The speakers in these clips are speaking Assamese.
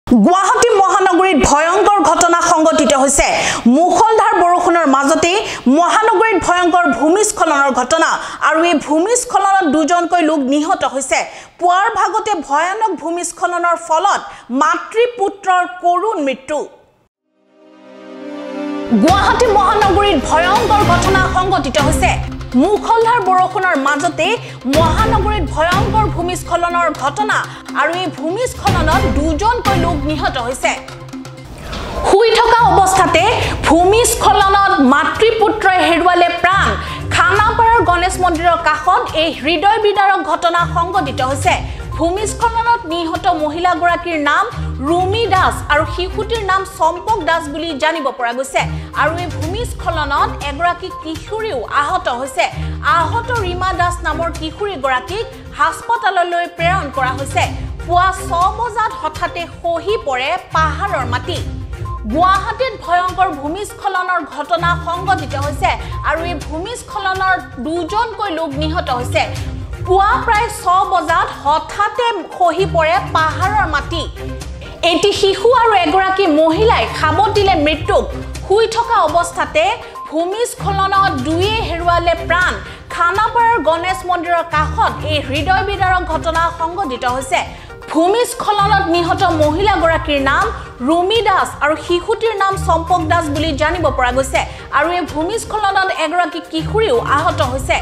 গুৱাহাটী মহানগৰীত ভয়ংকৰ ঘটনা সংঘটিত হৈছে মুখলধাৰ বৰষুণৰ মাজতে মহানগৰীত ভয়ংকৰ ভূমিস্খলনৰ ঘটনা আৰু এই ভূমিস্খলনত দুজনকৈ লোক নিহত হৈছে পুৱাৰ ভাগতে ভয়ানক ভূমিস্খলনৰ ফলত মাতৃ পুত্ৰৰ কৰুণ মৃত্যু গুৱাহাটী মহানগৰীত ভয়ংকৰ ঘটনা সংঘটিত হৈছে মুখলধাৰ বৰষুণৰ মাজতে মহানগৰীত ভয়ংকৰ ভূমিস্খলনৰ ঘটনা আৰু এই ভূমিস্খলনত দুজনকৈ লোক নিহত হৈছে শুই থকা অৱস্থাতে ভূমিস্খলনত মাতৃ পুত্ৰই হেৰুৱালে প্ৰাণ খানাপাৰাৰ গণেশ মন্দিৰৰ কাষত এই হৃদয় বিদাৰক ঘটনা সংঘটিত হৈছে ভূমিস্খলনত নিহত মহিলাগৰাকীৰ নাম ৰুমি দাস আৰু শিশুটিৰ নাম সম্পক দাস বুলি জানিব পৰা গৈছে আৰু এই ভূমিস্খলনত এগৰাকী কিশোৰীও আহত হৈছে আহত ৰীমা দাস নামৰ কিশোৰীগৰাকীক হাস্পতাললৈ প্ৰেৰণ কৰা হৈছে পুৱা 6 বজাত হঠাতে খহি পৰে পাহাৰৰ মাটি গুৱাহাটীত ভয়ংকৰ ভূমিস্খলনৰ ঘটনা সংঘটিত হৈছে আৰু এই ভূমিস্খলনৰ দুজনকৈ লোক নিহত হৈছে পুৱা প্ৰায় 6 বজাত হঠাতে খহি পৰে পাহাৰৰ মাটি এটি শিশু আৰু এগৰাকী মহিলাই খাবত দিলে মৃত্যুক শুই থকা অৱস্থাতে ভূমিস্খলনত দুয়ে হেৰুৱালে প্ৰাণ খানাপাৰাৰ গণেশ মন্দিৰৰ কাষত এই হৃদয় বিদাৰক ঘটনা সংঘটিত হৈছে ভূমিস্খলনত নিহত মহিলাগৰাকীৰ নাম ৰুমি দাস আৰু শিশুটিৰ নাম সম্পক দাস বুলি জানিব পৰা গৈছে আৰু এই ভূমিস্খলনত এগৰাকী কিশোৰীও আহত হৈছে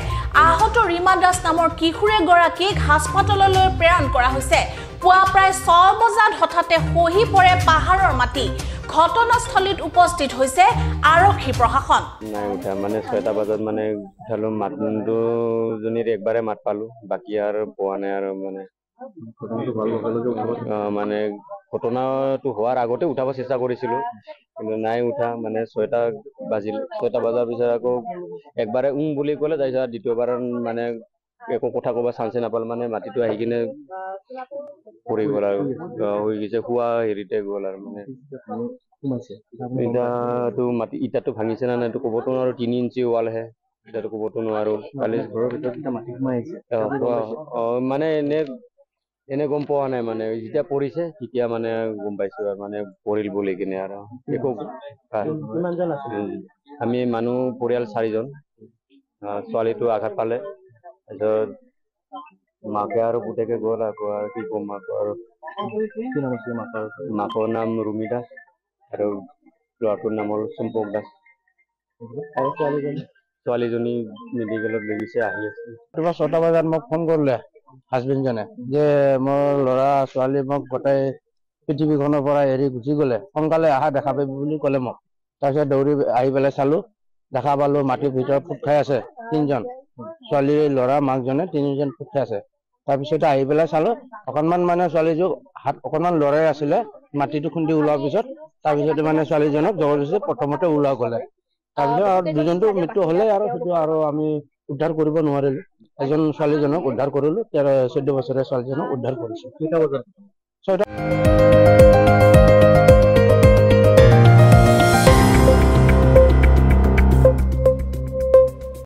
আহত ৰীমা দাস নামৰ কিশোৰীগৰাকীক হাস্পতাললৈ প্ৰেৰণ কৰা হৈছে পুৱা প্ৰায় 6 বজাত হঠাতে খহি পৰে পাহাৰৰ মাটি ঘটনাস্থলীত উপস্থিত হৈছে আৰক্ষী প্ৰশাসন নাই উঠা মানে 6টা বজাত মানে উঠালো মাতটো জনীৰ একবাৰে মাত পালো বাকি আৰু পোৱা নাই আৰু মানে ঘটনাটো হোৱাৰ আগতে উঠাব চেষ্টা কৰিছিলো কিন্তু নাই উঠা মানে 6টা বাজিল 6টা বজাৰ পিছত আকৌ একবাৰে বুলি ক'লে তাৰপিছত দ্বিতীয়বাৰ মানে একো কথা ক'ব চান্সে নাপাল মানে মাটিটো আহি কিনে পৰি গ'ল আৰু হৈ গৈছে খোৱা হেৰিতে গ'ল আৰু মানে ইটাটো মাটি ইটাটো ভাঙিছে না নাই ক'বতো নোৱাৰো 3 ইঞ্চি ৱালহে ইটাটো ক'বতো নোৱাৰো কালি ঘৰৰ ভিতৰত মাটি সোমাই আহিছে মানে এনে গম পোৱা নাই মানে যেতিয়া পৰিছে তেতিয়া মানে গম পাইছো আৰু মানে পৰিল বুলি কিনে আৰু একো কিমানজন আছিল আমি মানুহ পৰিয়াল 4জন ছোৱালীটো আঘাত পালে তাৰপিছত মাকে আৰু পুতেকে গ'ল আকৌ আৰু কি কম মাক আৰু কি নাম আছিল মাকৰ নাম ৰুমি দাস আৰু ল'ৰাটোৰ নাম হ'ল সম্পক দাস আৰু ছোৱালীজনী মেডিকেলত লৈ গৈছে আহি আছে ৰাতিপুৱা 6টা বজাত মোক ফোন কৰিলে হাজবেণ্ডজনে যে মোৰ ল'ৰা ছোৱালী মোক গোটেই পৃথিৱীখনৰ পৰা এৰি গুচি গ'লে সোনকালে আহা দেখা পাবি বুলি ক'লে মোক তাৰপিছত দৌৰি আহি পেলাই চালো দেখা পালো মাটিৰ ভিতৰত ফুট খাই আছে 3জন ছোৱালী ল'ৰা মাকজনে 3জন ফুট খাই আছে তাৰপিছত আহি পেলাই চালো অকণমান মানে ছোৱালীযোৰ হাত অকণমান লৰাই আছিলে মাটিটো খুন্দি ওলোৱাৰ পিছত তাৰপিছত মানে ছোৱালীজনক জবৰদস্তি প্ৰথমতে ওলোৱা গ'লে তাৰপিছত আৰু দুজনটো মৃত্যু হ'লে আৰু সেইটো আৰু আমি উদ্ধাৰ কৰিব নোৱাৰিলো এজন ছোৱালীজনক উদ্ধাৰ কৰিলো 14 বছৰীয়া ছোৱালীজনক উদ্ধাৰ কৰিছো 6টা বজাত